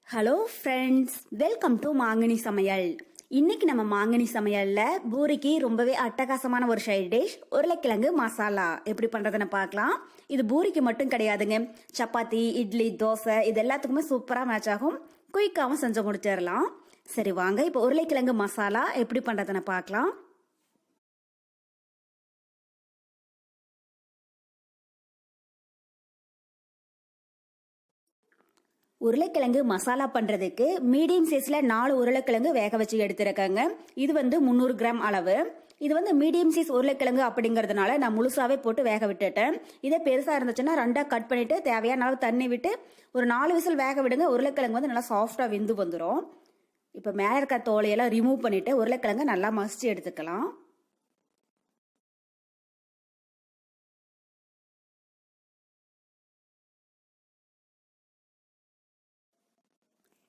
Hello friends, welcome to மாங்கனி சமையல். இன்னைக்கு நம்ம மாங்கனி சமையல்ல பூரிக்கு ரொம்பவே அட்டகாசமான ஒரு சைட் டிஷ் உருளைக்கிழங்கு மசாலா எப்படி பண்றதுன்னு பார்க்கலாம். இது பூரிக்கு மட்டும் கிடையாதுங்க, சப்பாத்தி, இட்லி, தோசை இது எல்லாத்துக்குமே சூப்பரா மேட்ச் ஆகும். குயிக்காவும் செஞ்சு முடிச்சிடலாம். சரி வாங்க, இப்போ உருளைக்கிழங்கு மசாலா எப்படி பண்றதுன்னு பார்க்கலாம். உருளைக்கிழங்கு மசாலா பண்றதுக்கு மீடியம் சைஸ்ல 4 உருளைக்கிழங்கு வேக வச்சு எடுத்துருக்காங்க. இது 300 கிராம் அளவு. இது மீடியம் சைஸ் உருளைக்கிழங்கு அப்படிங்கறதுனால நான் முழுசாவே போட்டு வேக விட்டுட்டேன். இதே பெருசா இருந்துச்சுன்னா 2 கட் பண்ணிட்டு தேவையான அளவு தண்ணி விட்டு ஒரு 4 விசில் வேக விடுங்க. உருளைக்கிழங்கு நல்லா சாஃப்டா வெந்து வந்துடும். இப்ப மேல இருக்க தோலையெல்லாம் ரிமூவ் பண்ணிட்டு உருளைக்கிழங்கு நல்லா மசிச்சு எடுத்துக்கலாம்.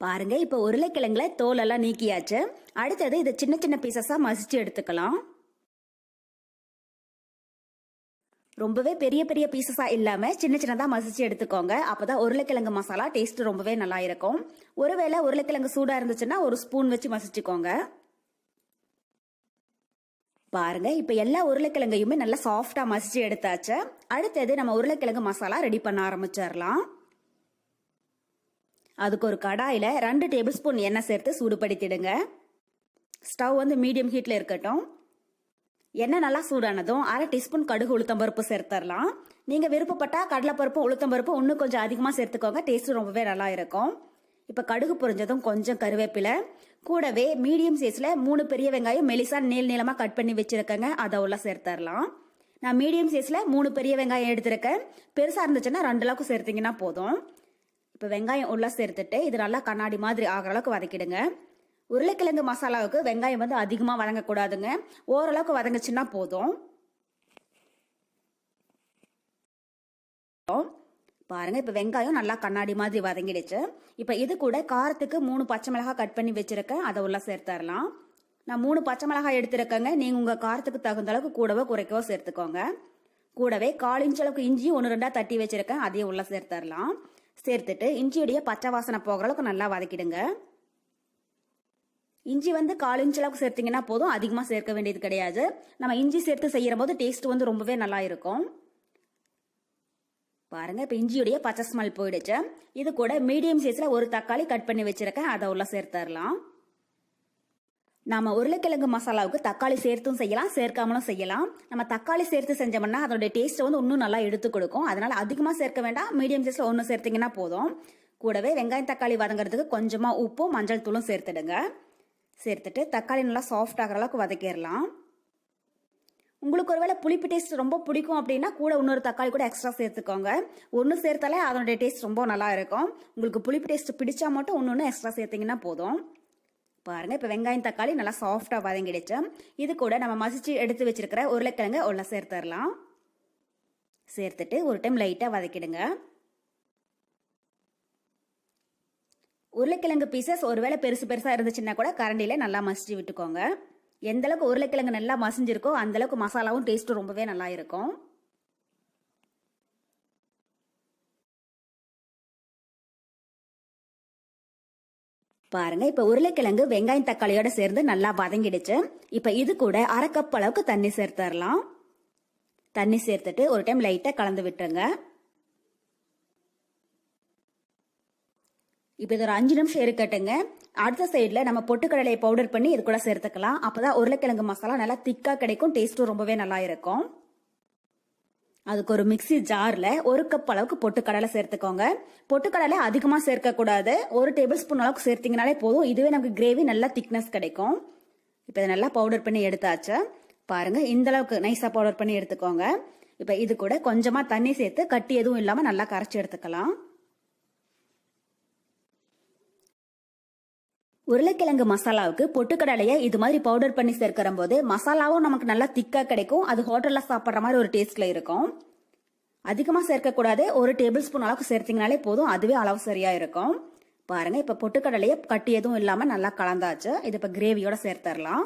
பாருங்க, இப்ப உருளைக்கிழங்குல தோல் எல்லாம் நீக்கியாச்சு. அடுத்தது இதை சின்ன சின்ன பீசஸா மசிச்சு எடுத்துக்கலாம். ரொம்பவே பெரிய பெரிய பீசஸா இல்லாம சின்ன சின்னதா மசிச்சு எடுத்துக்கோங்க. அப்பதான் உருளைக்கிழங்கு மசாலா டேஸ்ட் ரொம்பவே நல்லா இருக்கும். ஒருவேளை உருளைக்கிழங்கு சூடா இருந்துச்சுன்னா ஒரு ஸ்பூன் வச்சு மசிச்சுக்கோங்க. பாருங்க, இப்ப எல்லா உருளைக்கிழங்கையுமே நல்லா சாஃப்டா மசிச்சு எடுத்தாச்சு. அடுத்தது நம்ம உருளைக்கிழங்கு மசாலா ரெடி பண்ண ஆரம்பிச்சிடலாம். அதுக்கு ஒரு கடாயில 2 டேபிள் ஸ்பூன் எண்ணெய் சேர்த்து சூடுபடுத்திடுங்க. ஸ்டவ் மீடியம் ஹீட்ல இருக்கட்டும். எண்ணெய் நல்லா சூடானதும் 1/2 டீஸ்பூன் கடுகு உளுத்தம்பருப்பு சேர்த்துடலாம். நீங்க விருப்பப்பட்டா கடலைப்பருப்பு உளுத்தம்பருப்பு இன்னும் கொஞ்சம் அதிகமா சேர்த்துக்கோங்க. டேஸ்ட் ரொம்பவே நல்லா இருக்கும். இப்ப கடுகு பொரிஞ்சதும் கொஞ்சம் கருவேப்பிலை, கூடவே மீடியம் சைஸ்ல 3 பெரிய வெங்காயம் மெலிசா நீளமா கட் பண்ணி வச்சிருக்கேங்க. அதை உள்ள சேர்த்துடலாம். நான் மீடியம் சைஸ்ல 3 பெரிய வெங்காயம் எடுத்திருக்கேன். பெருசா இருந்துச்சுன்னா 2 அளவுக்கு சேர்த்தீங்கன்னா போதும். இப்போ வெங்காயம் உள்ள சேர்த்துட்டு இது நல்லா கண்ணாடி மாதிரி ஆகிற அளவுக்கு வதக்கிடுங்க. உருளைக்கிழங்கு மசாலாவுக்கு வெங்காயம் அதிகமா வதங்கக்கூடாதுங்க. ஓரளவுக்கு வதங்குச்சுன்னா போதும். பாருங்க, இப்ப வெங்காயம் நல்லா கண்ணாடி மாதிரி வதங்கிடுச்சு. இப்ப இது கூட காரத்துக்கு 3 பச்சை மிளகாய் கட் பண்ணி வச்சிருக்கேன். அதை உள்ள சேர்த்தரலாம். நான் 3 பச்சை மிளகாய் எடுத்திருக்கேங்க. நீங்க உங்க காரத்துக்கு தகுந்த அளவுக்கு கூடவோ குறைக்கவோ சேர்த்துக்கோங்க. கூடவே 1/4 இன்ச் அளவுக்கு இஞ்சி 1-2 தட்டி வச்சிருக்கேன். அதையும் உள்ள சேர்த்தரலாம். சேர்த்துட்டு இஞ்சியுடைய பச்சை வாசனை போகிற அளவுக்கு நல்லா வதக்கிடுங்க. இஞ்சி 1/4 இன்ச் அளவுக்கு சேர்த்தீங்கன்னா போதும், அதிகமா சேர்க்க வேண்டியது கிடையாது. நம்ம இஞ்சி சேர்த்து செய்யற போது டேஸ்ட் ரொம்பவே நல்லா இருக்கும். பாருங்க, இப்ப இஞ்சியுடைய பச்சை ஸ்மெல் போயிடுச்சு. இது கூட மீடியம் சைஸ்ல ஒரு தக்காளி கட் பண்ணி வச்சிருக்கேன். அதை உள்ள சேர்த்தரலாம். நாம உருளைக்கிழங்கு மசாலாவுக்கு தக்காளி சேர்த்தும் செய்யலாம், சேர்க்காமலும் செய்யலாம். நம்ம தக்காளி சேர்த்து செஞ்சோம்னா அதோட டேஸ்ட் இன்னும் நல்லா எடுத்து கொடுக்கும். அதனால அதிகமா சேர்க்க வேண்டாம், மீடியம் சைஸ்ல 1 சேர்த்தீங்கன்னா போதும். கூடவே வெங்காயம் தக்காளி வதங்குறதுக்கு கொஞ்சமா உப்பும் மஞ்சள் தூளும் சேர்த்துடுங்க. சேர்த்துட்டு தக்காளி நல்லா சாஃப்ட் ஆகிற அளவுக்கு வதக்கிடலாம். உங்களுக்கு ஒருவேளை புளிப்பு டேஸ்ட் ரொம்ப பிடிக்கும் அப்படின்னா கூட இன்னொரு தக்காளி கூட எக்ஸ்ட்ரா சேர்த்துக்கோங்க. 1 சேர்த்தாலே அதோட டேஸ்ட் ரொம்ப நல்லா இருக்கும். உங்களுக்கு புளிப்பு டேஸ்ட் பிடிச்சா மட்டும் இன்னொன்னு எக்ஸ்ட்ரா சேர்த்தீங்கன்னா போதும். பாருங்க, இப்ப வெங்காயம் தக்காளி நல்லா சாஃப்டா வதங்கிடுச்சு. இது கூட நம்ம மசிச்சு எடுத்து வச்சிருக்கிற உருளைக்கிழங்கு உள்ள சேர்த்துடலாம். சேர்த்துட்டு ஒரு டைம் லைட்டா வதக்கிடுங்க. உருளைக்கிழங்கு பீசஸ் ஒருவேளை பெருசா இருந்துச்சுன்னா கூட கரண்டில நல்லா மசிச்சு விட்டுக்கோங்க. எந்த அளவுக்கு உருளைக்கிழங்கு நல்லா மசிஞ்சிருக்கோ அந்த அளவுக்கு மசாலாவும் டேஸ்ட் ரொம்பவே நல்லா இருக்கும். பாருங்க, இப்ப உருளைக்கிழங்கு வெங்காயம் தக்காளியோட சேர்ந்து நல்லா வதங்கிடுச்சு. இப்ப இது கூட 1/2 கப் அளவுக்கு தண்ணி சேர்த்துடலாம். தண்ணி சேர்த்துட்டு ஒரு டைம் லைட்டா கலந்து விட்டுருங்க. இப்ப இது ஒரு 5 நிமிஷம் இருக்கட்டுங்க. அடுத்த சைடுல நம்ம பொட்டுக்கடலையை பவுடர் பண்ணி இது கூட சேர்த்துக்கலாம். அப்பதான் உருளைக்கிழங்கு மசாலா நல்லா திக்கா கிடைக்கும். டேஸ்டும் ரொம்பவே நல்லா இருக்கும். அதுக்கு ஒரு மிக்சி ஜார்ல 1 கப் அளவுக்கு பொட்டுக்கடலை சேர்த்துக்கோங்க. பொட்டுக்கடலை அதிகமா சேர்க்க கூடாது. 1 டேபிள் ஸ்பூன் அளவுக்கு சேர்த்தீங்கனாலே போதும். இதுவே நமக்கு கிரேவி நல்லா திக்னஸ் கிடைக்கும். இப்ப இதை நல்லா பவுடர் பண்ணி எடுத்தாச்சு. பாருங்க, இந்த அளவுக்கு நைஸா பவுடர் பண்ணி எடுத்துக்கோங்க. இப்ப இது கூட கொஞ்சமா தண்ணி சேர்த்து கட்டி எதுவும் இல்லாம நல்லா கரைச்சி எடுத்துக்கலாம். உருளைக்கிழங்கு மசாலாவுக்கு பொட்டுக்கடலையை இது மாதிரி பவுடர் பண்ணி சேர்க்கிற போது மசாலாவும் நமக்கு நல்லா திக்கா கிடைக்கும். அது ஹோட்டல்ல சாப்பிட்ற மாதிரி ஒரு டேஸ்ட்ல இருக்கும். அதிகமா சேர்க்க கூடாது. 1 டேபிள் ஸ்பூன் அளவுக்கு சேர்த்தீங்கனாலே போதும். அதுவே அளவு சரியா இருக்கும். பாருங்க, இப்ப பொட்டுக்கடலையை கட்டி எதுவும் இல்லாம நல்லா கலந்தாச்சு. இது இப்ப கிரேவியோட சேர்த்தரலாம்.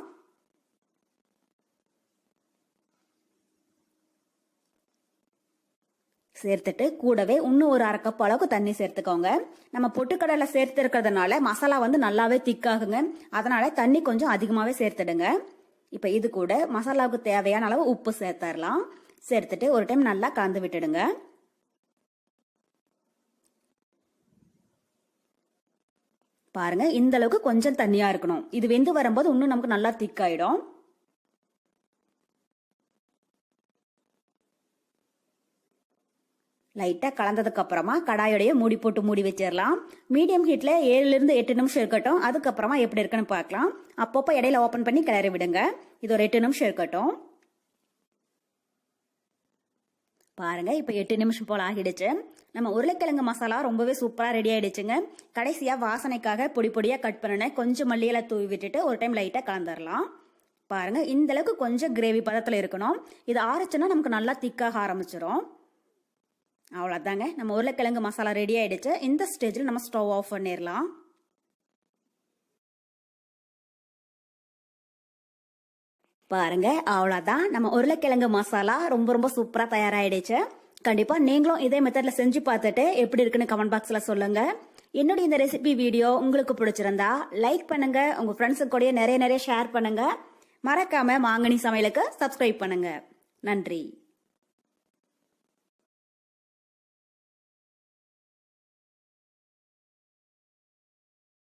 சேர்த்துட்டு கூடவே இன்னும் ஒரு 1/2 கப் அளவுக்கு தண்ணி சேர்த்துக்கோங்க. நம்ம பொட்டுக்கடலை சேர்த்து இருக்கிறதுனால மசாலா வந்து நல்லாவே திக்காகுங்க. அதனால தண்ணி கொஞ்சம் அதிகமாவே சேர்த்துடுங்க. இப்ப இது கூட மசாலாவுக்கு தேவையான அளவு உப்பு சேர்த்தரலாம். சேர்த்துட்டு ஒரு டைம் நல்லா கலந்து விட்டுடுங்க. பாருங்க, இந்த அளவுக்கு கொஞ்சம் தண்ணியா இருக்கணும். இது வெந்து வரும்போது இன்னும் நமக்கு நல்லா திக்காயிடும். லைட்டா கலந்ததுக்கு அப்புறமா கடாயோடைய மூடி போட்டு மூடி வச்சிடலாம். மீடியம் ஹீட்ல 7 இருந்து 8 நிமிஷம் இருக்கட்டும். அதுக்கப்புறமா எப்படி இருக்குன்னு பார்க்கலாம். அப்பப்போ இடையில ஓபன் பண்ணி கிளறி விடுங்க. இது ஒரு 8 நிமிஷம் இருக்கட்டும். பாருங்க, இப்ப 8 நிமிஷம் போல ஆகிடுச்சு. நம்ம உருளைக்கிழங்கு மசாலா ரொம்பவே சூப்பரா ரெடி ஆயிடுச்சுங்க. கடைசியா வாசனைக்காக பொடி பொடியா கட் பண்ண கொஞ்சம் மல்லியில தூவி விட்டுட்டு ஒரு டைம் லைட்டா கலந்துடலாம். பாருங்க, இந்த அளவுக்கு கொஞ்சம் கிரேவி பதத்துல இருக்கணும். இது ஆறுச்சுன்னா நமக்கு நல்லா திக்காக ஆரம்பிச்சிடும். அவ்வளோதாங்க, நம்ம உருளைக்கிழங்கு மசாலா ரெடி ஆயிடுச்சு. இந்த ஸ்டேஜில் நம்ம ஸ்டவ் ஆஃப் பண்ணிடலாம். பாருங்க, அவ்வளோதான், நம்ம உருளைக்கிழங்கு மசாலா ரொம்ப ரொம்ப சூப்பரா தயாராகிடுச்சு. கண்டிப்பா நீங்களும் இதே மெத்தட்ல செஞ்சு பார்த்துட்டு எப்படி இருக்குன்னு கமெண்ட் பாக்ஸ்ல சொல்லுங்க. என்னுடைய இந்த ரெசிபி வீடியோ உங்களுக்கு பிடிச்சிருந்தா லைக் பண்ணுங்க, உங்க ஃப்ரெண்ட்ஸுக்கு கூட நிறைய ஷேர் பண்ணுங்க. மறக்காம மாங்கனி சமையலுக்கு சப்ஸ்கிரைப் பண்ணுங்க. நன்றி.